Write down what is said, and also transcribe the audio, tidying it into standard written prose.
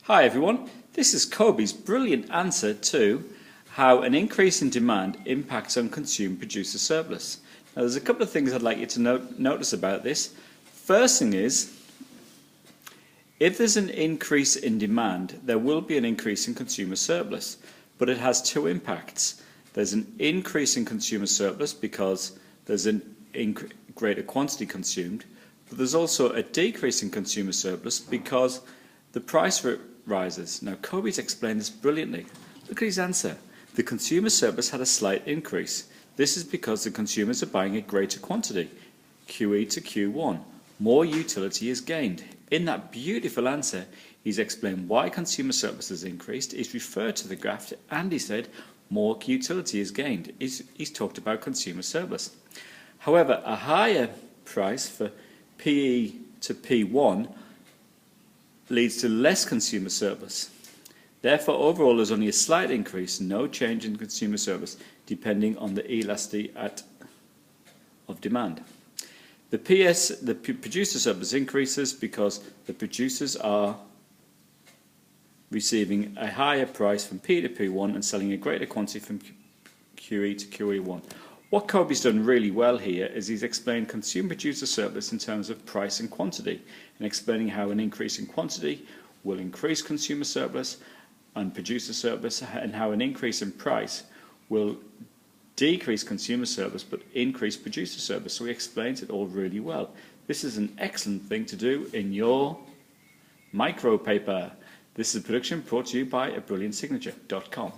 Hi everyone, this is Kobe's brilliant answer to how an increase in demand impacts on consumer producer surplus. Now there's a couple of things I'd like you to notice about this. First thing is, if there's an increase in demand, there will be an increase in consumer surplus, but it has two impacts. There's an increase in consumer surplus because there's a greater quantity consumed, but there's also a decrease in consumer surplus because the price rises. Now Kobe's explained this brilliantly. Look at his answer. The consumer surplus had a slight increase. This is because the consumers are buying a greater quantity, QE to Q1. More utility is gained. In that beautiful answer, he's explained why consumer surplus has increased, he's referred to the graph, and he said more utility is gained. He's talked about consumer surplus. However, a higher price for PE to P1 leads to less consumer surplus. Therefore, overall, there's only a slight increase, no change in consumer surplus, depending on the elasticity of demand. The producer surplus increases because the producers are receiving a higher price from P to P1 and selling a greater quantity from QE to QE1. What Kobe's done really well here is he's explained consumer producer surplus in terms of price and quantity, and explaining how an increase in quantity will increase consumer surplus and producer surplus, and how an increase in price will decrease consumer surplus but increase producer surplus. So he explains it all really well. This is an excellent thing to do in your micro paper. This is a production brought to you by abrilliantsignature.com.